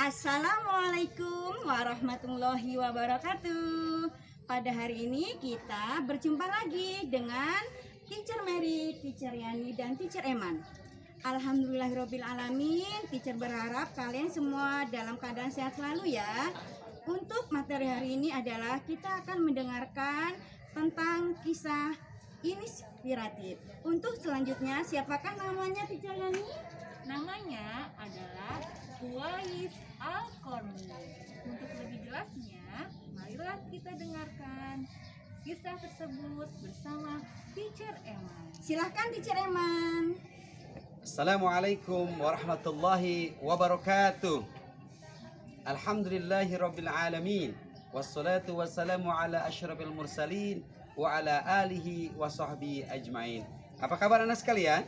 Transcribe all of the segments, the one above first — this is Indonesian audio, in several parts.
Assalamualaikum warahmatullahi wabarakatuh. Pada hari ini kita berjumpa lagi dengan Teacher Mary, Teacher Yani, dan Teacher Eman. Alhamdulillahirobbilalamin. Teacher berharap kalian semua dalam keadaan sehat selalu ya. Untuk materi hari ini adalah kita akan mendengarkan tentang kisah inspiratif. Untuk selanjutnya, siapakah namanya Teacher Yani? Namanya adalah Uwais Al-Qarni. Untuk lebih jelasnya, marilah kita dengarkan kisah tersebut bersama Teacher Eman. Silahkan Teacher Eman. Assalamualaikum warahmatullahi wabarakatuh. Alhamdulillahi rabbil alamin. Wassalatu wassalamu ala asyrafil mursalin wa ala alihi wa sahbihi ajmain. Apa kabar anak sekalian?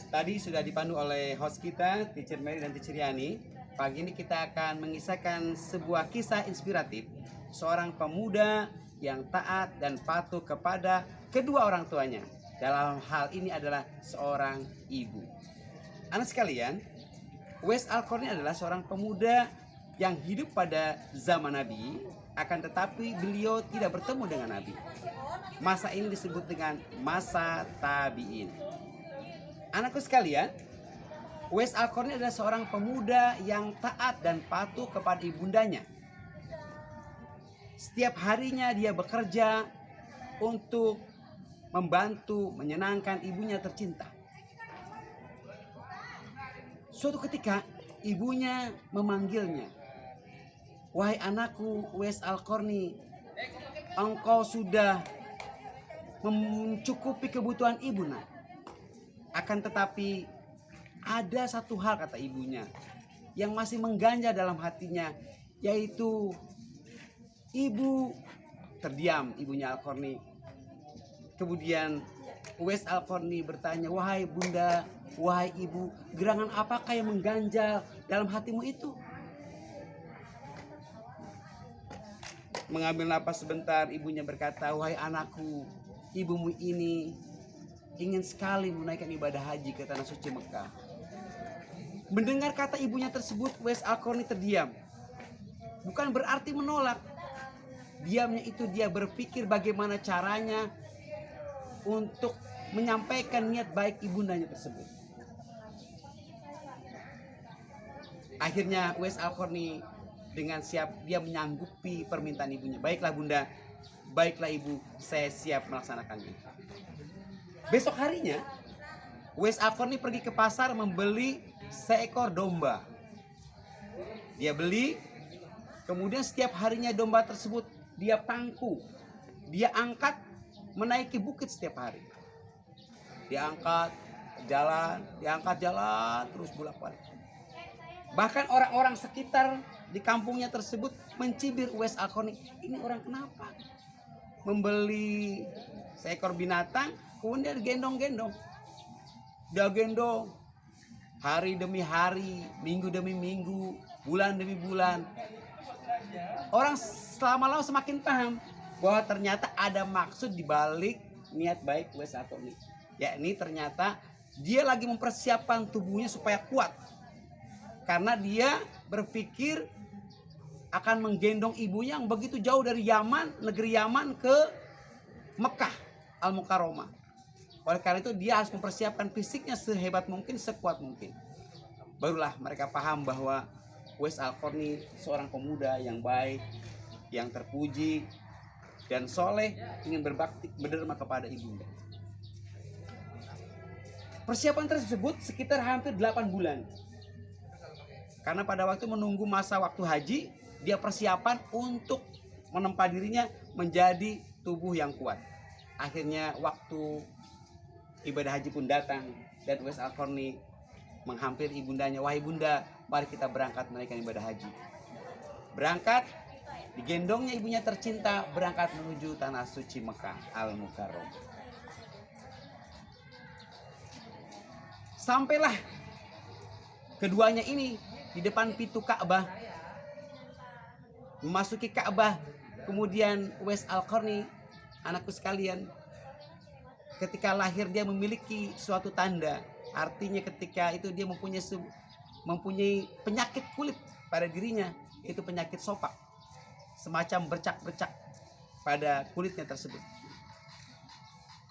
Tadi sudah dipandu oleh host kita, Teacher Mary dan Teacher Yani. Pagi ini kita akan mengisahkan sebuah kisah inspiratif seorang pemuda yang taat dan patuh kepada kedua orang tuanya. Dalam hal ini adalah seorang ibu. Anak sekalian, Uwais Al-Qarni adalah seorang pemuda yang hidup pada zaman Nabi, akan tetapi beliau tidak bertemu dengan Nabi. Masa ini disebut dengan masa tabi'in. Anakku sekalian, Uwais Al-Qarni adalah seorang pemuda yang taat dan patuh kepada ibundanya. Setiap harinya dia bekerja untuk membantu, menyenangkan ibunya tercinta. Suatu ketika ibunya memanggilnya, "Wahai anakku Uwais Al-Qarni, engkau sudah mencukupi kebutuhan ibu, nak. Akan tetapi ada satu hal," kata ibunya, "yang masih mengganjal dalam hatinya, yaitu ibu." Terdiam ibunya Al-Qarni. Kemudian Uwais Al-Qarni bertanya, "Wahai bunda, wahai ibu, gerangan apakah yang mengganjal dalam hatimu itu?" Mengambil napas sebentar, ibunya berkata, "Wahai anakku, ibumu ini ingin sekali menunaikan ibadah haji ke tanah suci Mekah." Mendengar kata ibunya tersebut, Uwais Al-Qarni terdiam. Bukan berarti menolak. Diamnya itu dia berpikir bagaimana caranya untuk menyampaikan niat baik ibundanya tersebut. Akhirnya Uwais Al-Qarni dengan siap dia menyanggupi permintaan ibunya. "Baiklah bunda, baiklah ibu, saya siap melaksanakannya." Besok harinya Uwais Al-Qarni pergi ke pasar membeli seekor domba. Dia beli, kemudian setiap harinya domba tersebut dia pangku, dia angkat menaiki bukit setiap hari. Diangkat jalan terus bolak-balik. Bahkan orang-orang sekitar di kampungnya tersebut mencibir Uwais Al-Qarni, "Ini orang kenapa membeli seekor binatang kemudian gendong-gendong?" Dia gendong hari demi hari, minggu demi minggu, bulan demi bulan. Orang lama-lama semakin paham bahwa ternyata ada maksud dibalik niat baik Uwais Al-Qarni, yakni ternyata dia lagi mempersiapkan tubuhnya supaya kuat, karena dia berpikir akan menggendong ibunya yang begitu jauh dari Yaman, negeri Yaman, ke Mekah Al-Mukarramah. Oleh karena itu dia harus mempersiapkan fisiknya sehebat mungkin, sekuat mungkin. Barulah mereka paham bahwa Uwais Al-Qarni seorang pemuda yang baik, yang terpuji dan soleh, ingin berbakti berderma kepada ibunda. Persiapan tersebut sekitar hampir 8 bulan. Karena pada waktu menunggu masa waktu haji, dia persiapan untuk menempa dirinya menjadi tubuh yang kuat. Akhirnya waktu ibadah haji pun datang dan Uwais Al-Qarni menghampiri ibundanya, "Wahai bunda, mari kita berangkat menunaikan ibadah haji." Berangkat, digendongnya ibunya tercinta, berangkat menuju tanah suci Mekah Al-Mukarramah. Sampailah keduanya ini di depan pintu Ka'bah. Memasuki Ka'bah, kemudian Uwais Al-Qarni, anakku sekalian, ketika lahir dia memiliki suatu tanda. Artinya ketika itu dia mempunyai mempunyai penyakit kulit pada dirinya, itu penyakit sopak, semacam bercak-bercak pada kulitnya tersebut.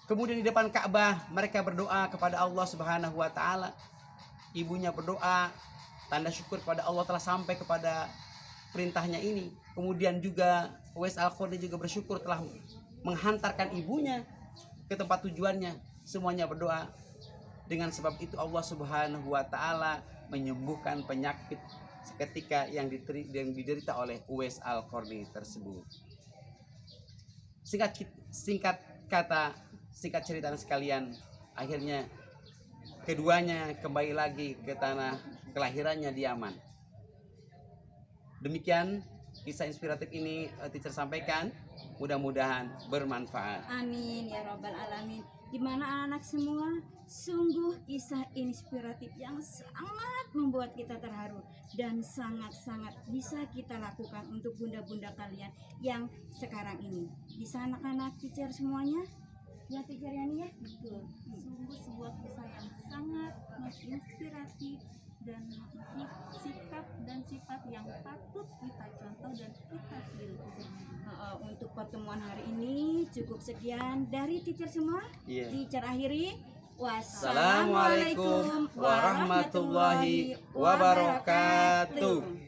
Kemudian di depan Ka'bah mereka berdoa kepada Allah Subhanahu wa taala. Ibunya berdoa, tanda syukur kepada Allah telah sampai kepada perintahnya ini. Kemudian juga Uwais Al-Qarni juga bersyukur telah menghantarkan ibunya ke tempat tujuannya. Semuanya berdoa. Dengan sebab itu Allah Subhanahu wa taala menyembuhkan penyakit seketika yang diderita oleh Uwais Al-Qarni tersebut. Singkat cerita sekalian, akhirnya keduanya kembali lagi ke tanah kelahirannya di Yaman. Demikian kisah inspiratif ini teacher sampaikan, mudah-mudahan bermanfaat. Amin ya robbal alamin. Dimana anak-anak semua, sungguh kisah inspiratif yang sangat membuat kita terharu dan sangat-sangat bisa kita lakukan untuk bunda-bunda kalian yang sekarang ini. Bisa anak-anak teacher semuanya? Ya teacher Yani ya? Betul. Sungguh sebuah kisah yang sangat menginspiratif dan sikap dan sifat yang patut kita contoh dan kita tiru. Untuk pertemuan hari ini cukup sekian dari teacher semua. Iya. Teacher akhiri. Assalamualaikum warahmatullahi wabarakatuh.